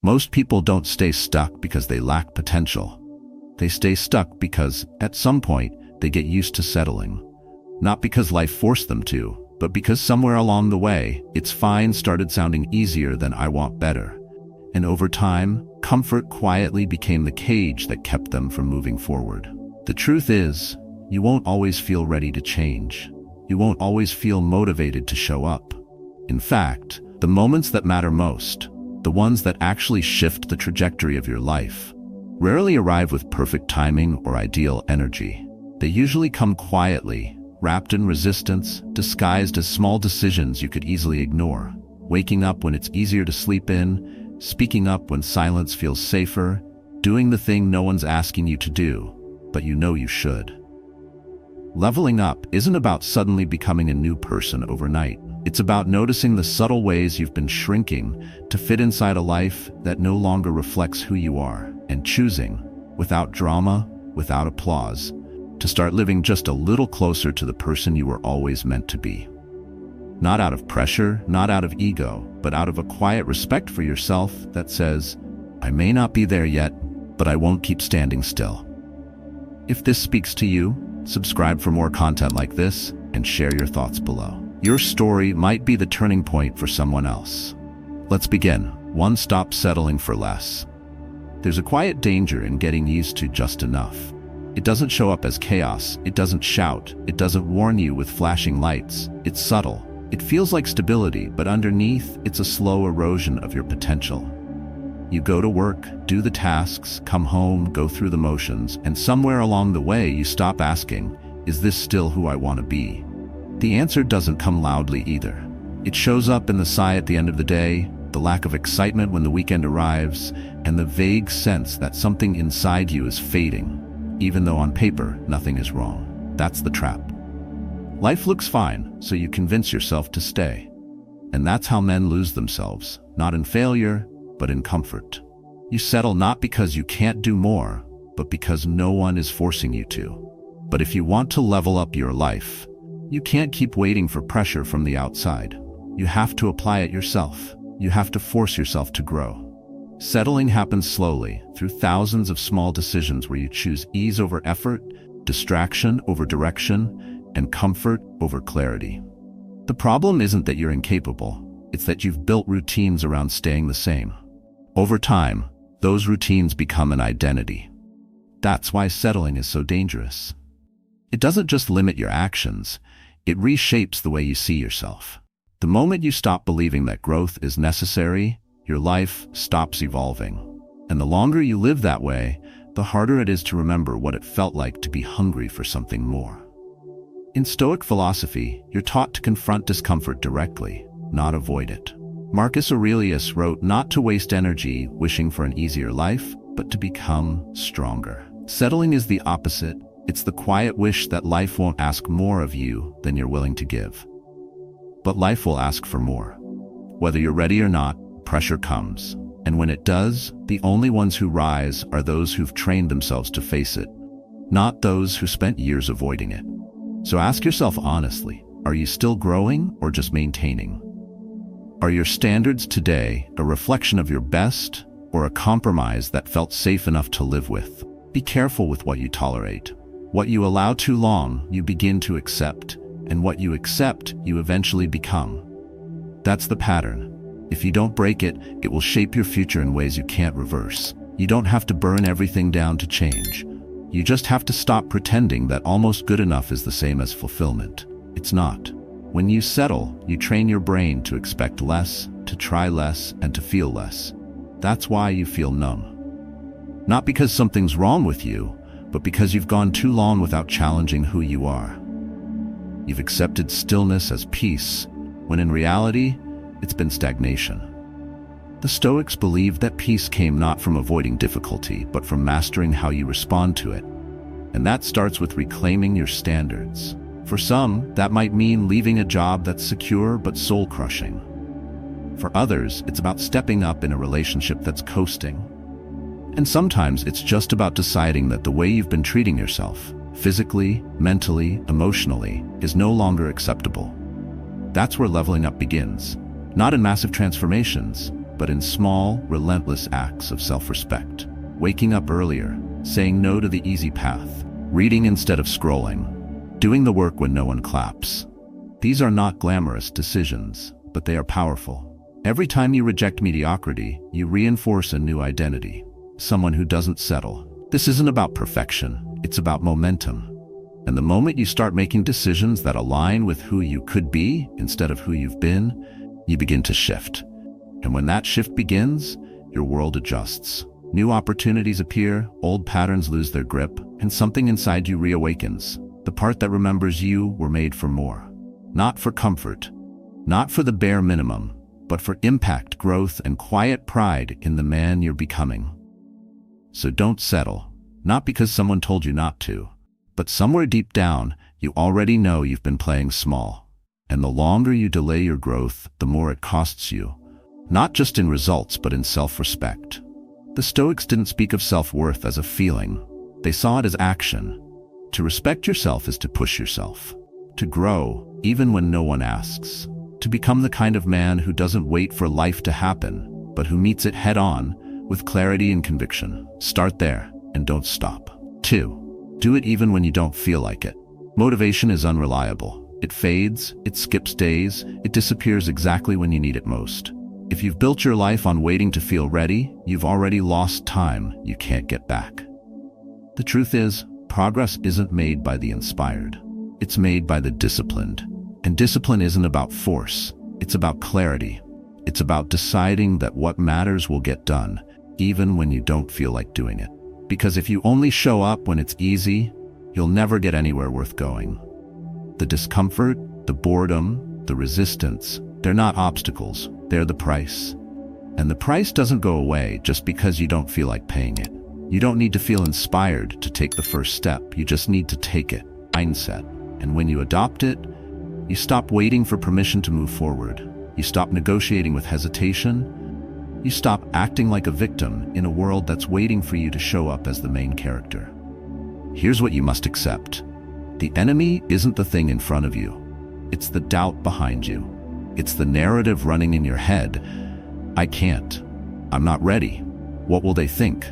Most people don't stay stuck because they lack potential. They stay stuck because, at some point, they get used to settling. Not because life forced them to, but because somewhere along the way, "it's fine" started sounding easier than "I want better." And over time, comfort quietly became the cage that kept them from moving forward. The truth is, you won't always feel ready to change. You won't always feel motivated to show up. In fact, the moments that matter most, the ones that actually shift the trajectory of your life, rarely arrive with perfect timing or ideal energy. They usually come quietly, wrapped in resistance, disguised as small decisions you could easily ignore. Waking up when it's easier to sleep in, speaking up when silence feels safer, doing the thing no one's asking you to do, but you know you should. Leveling up isn't about suddenly becoming a new person overnight. It's about noticing the subtle ways you've been shrinking to fit inside a life that no longer reflects who you are, and choosing, without drama, without applause, to start living just a little closer to the person you were always meant to be. Not out of pressure, not out of ego, but out of a quiet respect for yourself that says, "I may not be there yet, but I won't keep standing still." If this speaks to you, subscribe for more content like this and share your thoughts below. Your story might be the turning point for someone else. Let's begin. 1. Stop settling for less. There's a quiet danger in getting used to just enough. It doesn't show up as chaos, it doesn't shout, it doesn't warn you with flashing lights. It's subtle. It feels like stability, but underneath, it's a slow erosion of your potential. You go to work, do the tasks, come home, go through the motions, and somewhere along the way you stop asking, "Is this still who I want to be?" The answer doesn't come loudly either. It shows up in the sigh at the end of the day, the lack of excitement when the weekend arrives, and the vague sense that something inside you is fading, even though on paper nothing is wrong. That's the trap. Life looks fine, so you convince yourself to stay. And that's how men lose themselves, not in failure, but in comfort. You settle not because you can't do more, but because no one is forcing you to. But if you want to level up your life, you can't keep waiting for pressure from the outside. You have to apply it yourself. You have to force yourself to grow. Settling happens slowly, through thousands of small decisions where you choose ease over effort, distraction over direction, and comfort over clarity. The problem isn't that you're incapable, it's that you've built routines around staying the same. Over time, those routines become an identity. That's why settling is so dangerous. It doesn't just limit your actions, it reshapes the way you see yourself. The moment you stop believing that growth is necessary, your life stops evolving. And the longer you live that way, the harder it is to remember what it felt like to be hungry for something more. In Stoic philosophy, you're taught to confront discomfort directly, not avoid it. Marcus Aurelius wrote not to waste energy wishing for an easier life, but to become stronger. Settling is the opposite. It's the quiet wish that life won't ask more of you than you're willing to give. But life will ask for more. Whether you're ready or not, pressure comes. And when it does, the only ones who rise are those who've trained themselves to face it, not those who spent years avoiding it. So ask yourself honestly, are you still growing or just maintaining? Are your standards today a reflection of your best or a compromise that felt safe enough to live with? Be careful with what you tolerate. What you allow too long, you begin to accept, and what you accept, you eventually become. That's the pattern. If you don't break it, it will shape your future in ways you can't reverse. You don't have to burn everything down to change. You just have to stop pretending that almost good enough is the same as fulfillment. It's not. When you settle, you train your brain to expect less, to try less, and to feel less. That's why you feel numb. Not because something's wrong with you, but because you've gone too long without challenging who you are. You've accepted stillness as peace, when in reality, it's been stagnation. The Stoics believed that peace came not from avoiding difficulty, but from mastering how you respond to it. And that starts with reclaiming your standards. For some, that might mean leaving a job that's secure but soul-crushing. For others, it's about stepping up in a relationship that's coasting. And sometimes it's just about deciding that the way you've been treating yourself, physically, mentally, emotionally, is no longer acceptable. That's where leveling up begins. Not in massive transformations, but in small, relentless acts of self-respect. Waking up earlier, saying no to the easy path, reading instead of scrolling, doing the work when no one claps. These are not glamorous decisions, but they are powerful. Every time you reject mediocrity, you reinforce a new identity, someone who doesn't settle. This isn't about perfection, it's about momentum. And the moment you start making decisions that align with who you could be instead of who you've been, you begin to shift. And when that shift begins, your world adjusts. New opportunities appear, old patterns lose their grip, and something inside you reawakens. The part that remembers you were made for more. Not for comfort, not for the bare minimum, but for impact, growth, and quiet pride in the man you're becoming. So don't settle, not because someone told you not to, but somewhere deep down, you already know you've been playing small. And the longer you delay your growth, the more it costs you, not just in results, but in self-respect. The Stoics didn't speak of self-worth as a feeling. They saw it as action. To respect yourself is to push yourself, to grow, even when no one asks. To become the kind of man who doesn't wait for life to happen, but who meets it head-on with clarity and conviction. Start there and don't stop. 2. Do it even when you don't feel like it. Motivation is unreliable. It fades, it skips days, it disappears exactly when you need it most. If you've built your life on waiting to feel ready, you've already lost time you can't get back. The truth is, progress isn't made by the inspired. It's made by the disciplined. And discipline isn't about force, it's about clarity. It's about deciding that what matters will get done, even when you don't feel like doing it. Because if you only show up when it's easy, you'll never get anywhere worth going. The discomfort, the boredom, the resistance, they're not obstacles, they're the price. And the price doesn't go away just because you don't feel like paying it. You don't need to feel inspired to take the first step, you just need to take it. Mindset. And when you adopt it, you stop waiting for permission to move forward. You stop negotiating with hesitation. You stop acting like a victim in a world that's waiting for you to show up as the main character. Here's what you must accept. The enemy isn't the thing in front of you. It's the doubt behind you. It's the narrative running in your head. I can't. I'm not ready. What will they think?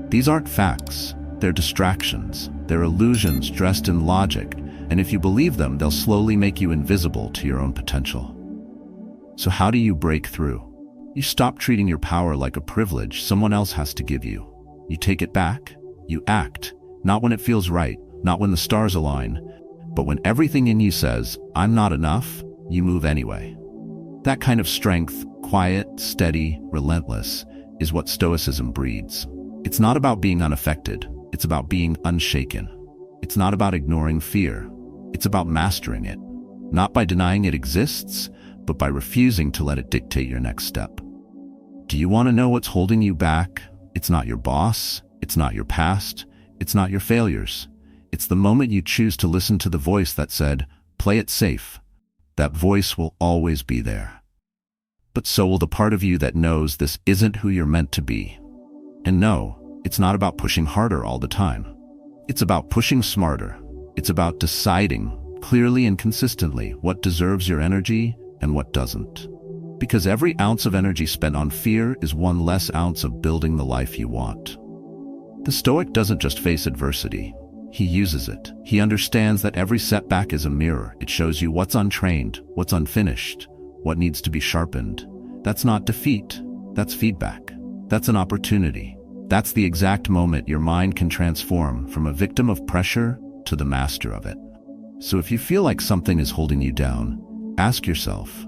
These aren't facts. They're distractions. They're illusions dressed in logic. And if you believe them, they'll slowly make you invisible to your own potential. So how do you break through? You stop treating your power like a privilege someone else has to give you. You take it back. You act, not when it feels right, not when the stars align, but when everything in you says, I'm not enough, you move anyway. That kind of strength, quiet, steady, relentless, is what Stoicism breeds. It's not about being unaffected. It's about being unshaken. It's not about ignoring fear. It's about mastering it, not by denying it exists, but by refusing to let it dictate your next step. Do you want to know what's holding you back? It's not your boss. It's not your past. It's not your failures. It's the moment you choose to listen to the voice that said, play it safe. That voice will always be there. But so will the part of you that knows this isn't who you're meant to be. And no, it's not about pushing harder all the time. It's about pushing smarter. It's about deciding clearly and consistently what deserves your energy and what doesn't. Because every ounce of energy spent on fear is one less ounce of building the life you want. The Stoic doesn't just face adversity. He uses it. He understands that every setback is a mirror. It shows you what's untrained, what's unfinished, what needs to be sharpened. That's not defeat. That's feedback. That's an opportunity. That's the exact moment your mind can transform from a victim of pressure to the master of it. So if you feel like something is holding you down, ask yourself,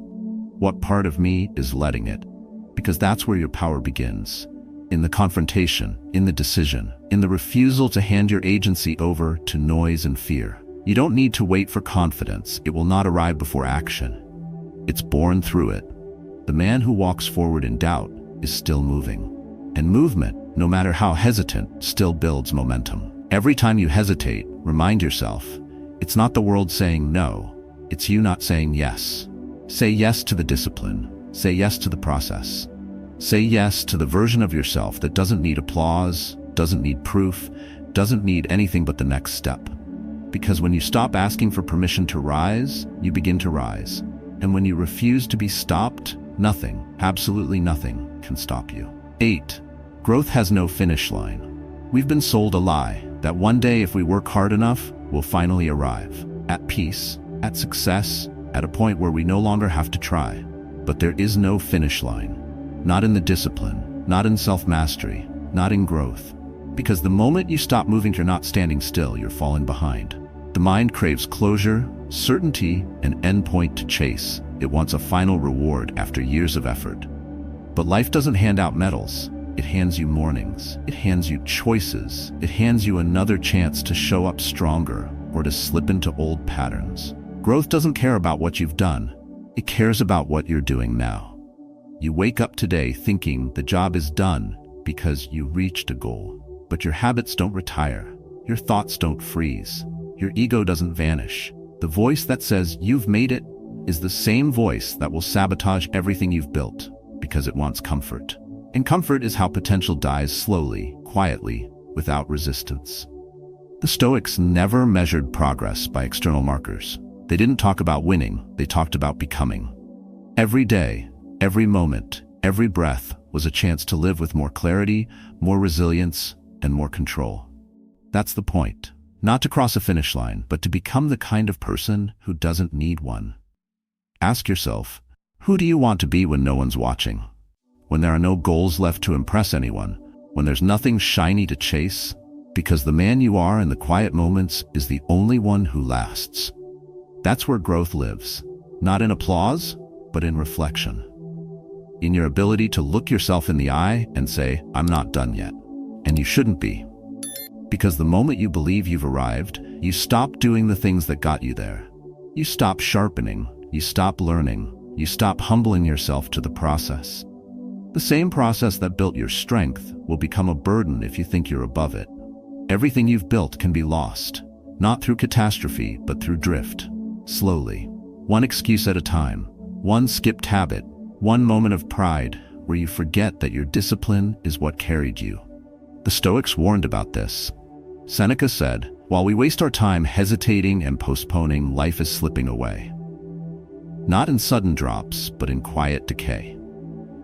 what part of me is letting it? Because that's where your power begins. In the confrontation, in the decision, in the refusal to hand your agency over to noise and fear. You don't need to wait for confidence. It will not arrive before action. It's born through it. The man who walks forward in doubt is still moving. And movement, no matter how hesitant, still builds momentum. Every time you hesitate, remind yourself, it's not the world saying no, it's you not saying yes. Say yes to the discipline. Say yes to the process. Say yes to the version of yourself that doesn't need applause, doesn't need proof, doesn't need anything but the next step. Because when you stop asking for permission to rise, you begin to rise. And when you refuse to be stopped, Nothing, absolutely nothing, can stop you. 8. Growth has no finish line. We've been sold a lie that one day if we work hard enough, we'll finally arrive. At peace, at success, at a point where we no longer have to try. But there is no finish line. Not in the discipline, not in self-mastery, not in growth. Because the moment you stop moving, you're not standing still, you're falling behind. The mind craves closure, certainty, an endpoint to chase. It wants a final reward after years of effort. But life doesn't hand out medals. It hands you mornings. It hands you choices. It hands you another chance to show up stronger or to slip into old patterns. Growth doesn't care about what you've done. It cares about what you're doing now. You wake up today thinking the job is done because you reached a goal. But your habits don't retire. Your thoughts don't freeze. Your ego doesn't vanish. The voice that says you've made it is the same voice that will sabotage everything you've built because it wants comfort. And comfort is how potential dies slowly, quietly, without resistance. The Stoics never measured progress by external markers. They didn't talk about winning, they talked about becoming. Every day, every moment, every breath was a chance to live with more clarity, more resilience, and more control. That's the point. Not to cross a finish line, but to become the kind of person who doesn't need one. Ask yourself, who do you want to be when no one's watching? When there are no goals left to impress anyone? When there's nothing shiny to chase? Because the man you are in the quiet moments is the only one who lasts. That's where growth lives. Not in applause, but in reflection. In your ability to look yourself in the eye and say, I'm not done yet. And you shouldn't be. Because the moment you believe you've arrived, you stop doing the things that got you there. You stop sharpening, you stop learning, you stop humbling yourself to the process. The same process that built your strength will become a burden if you think you're above it. Everything you've built can be lost, not through catastrophe, but through drift. Slowly, one excuse at a time, one skipped habit, one moment of pride where you forget that your discipline is what carried you. The Stoics warned about this. Seneca said, while we waste our time hesitating and postponing, life is slipping away. Not in sudden drops, but in quiet decay.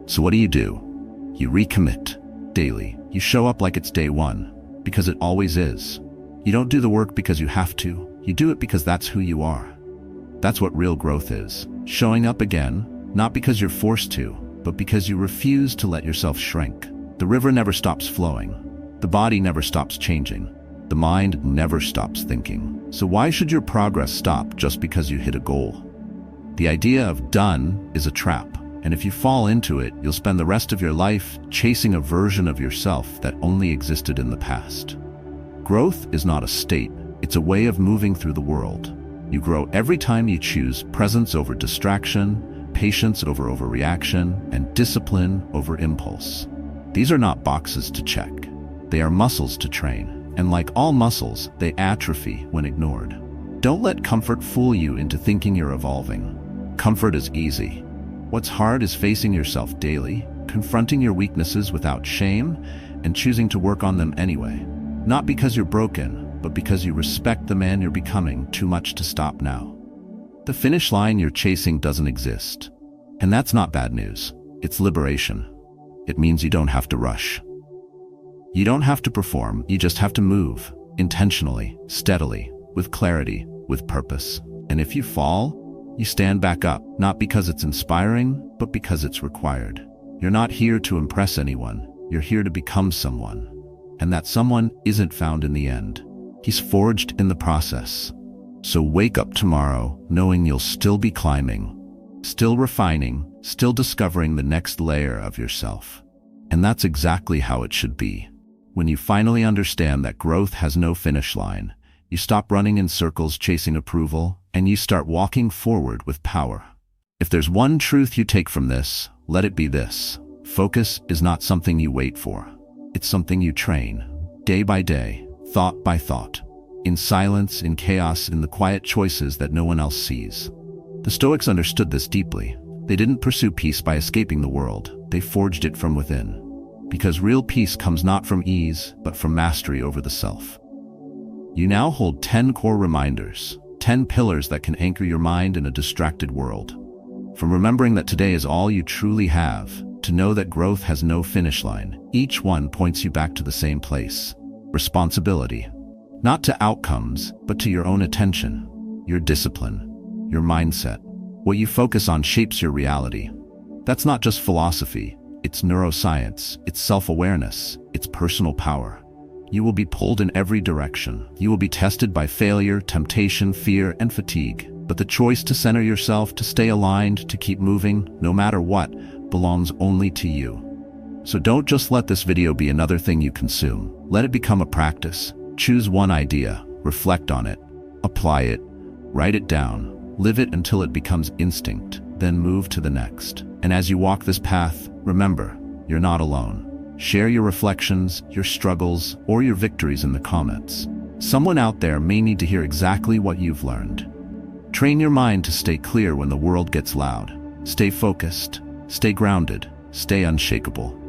So what do? You recommit daily. You show up like it's day one, because it always is. You don't do the work because you have to. You do it because that's who you are. That's what real growth is. Showing up again, not because you're forced to, but because you refuse to let yourself shrink. The river never stops flowing. The body never stops changing. The mind never stops thinking. So why should your progress stop just because you hit a goal? The idea of done is a trap, and if you fall into it, you'll spend the rest of your life chasing a version of yourself that only existed in the past. Growth is not a state, it's a way of moving through the world. You grow every time you choose presence over distraction, patience over overreaction, and discipline over impulse. These are not boxes to check. They are muscles to train. And like all muscles, they atrophy when ignored. Don't let comfort fool you into thinking you're evolving. Comfort is easy. What's hard is facing yourself daily, confronting your weaknesses without shame, and choosing to work on them anyway. Not because you're broken, but because you respect the man you're becoming too much to stop now. The finish line you're chasing doesn't exist. And that's not bad news. It's liberation. It means you don't have to rush. You don't have to perform, you just have to move, intentionally, steadily, with clarity, with purpose. And if you fall, you stand back up, not because it's inspiring, but because it's required. You're not here to impress anyone, you're here to become someone. And that someone isn't found in the end. He's forged in the process. So wake up tomorrow knowing you'll still be climbing, still refining, still discovering the next layer of yourself. And that's exactly how it should be. When you finally understand that growth has no finish line, you stop running in circles chasing approval, and you start walking forward with power. If there's one truth you take from this, let it be this. Focus is not something you wait for. It's something you train, day by day, thought by thought, in silence, in chaos, in the quiet choices that no one else sees. The Stoics understood this deeply. They didn't pursue peace by escaping the world. They forged it from within. Because real peace comes not from ease, but from mastery over the self. You now hold 10 core reminders, 10 pillars that can anchor your mind in a distracted world. From remembering that today is all you truly have, to know that growth has no finish line, each one points you back to the same place. Responsibility. Not to outcomes, but to your own attention, your discipline, your mindset. What you focus on shapes your reality. That's not just philosophy, it's neuroscience, it's self-awareness, it's personal power. You will be pulled in every direction. You will be tested by failure, temptation, fear, and fatigue. But the choice to center yourself, to stay aligned, to keep moving, no matter what, belongs only to you. So don't just let this video be another thing you consume. Let it become a practice. Choose one idea, reflect on it, apply it, write it down, live it until it becomes instinct, then move to the next. And as you walk this path, remember, you're not alone. Share your reflections, your struggles, or your victories in the comments. Someone out there may need to hear exactly what you've learned. Train your mind to stay clear when the world gets loud. Stay focused, stay grounded, stay unshakable.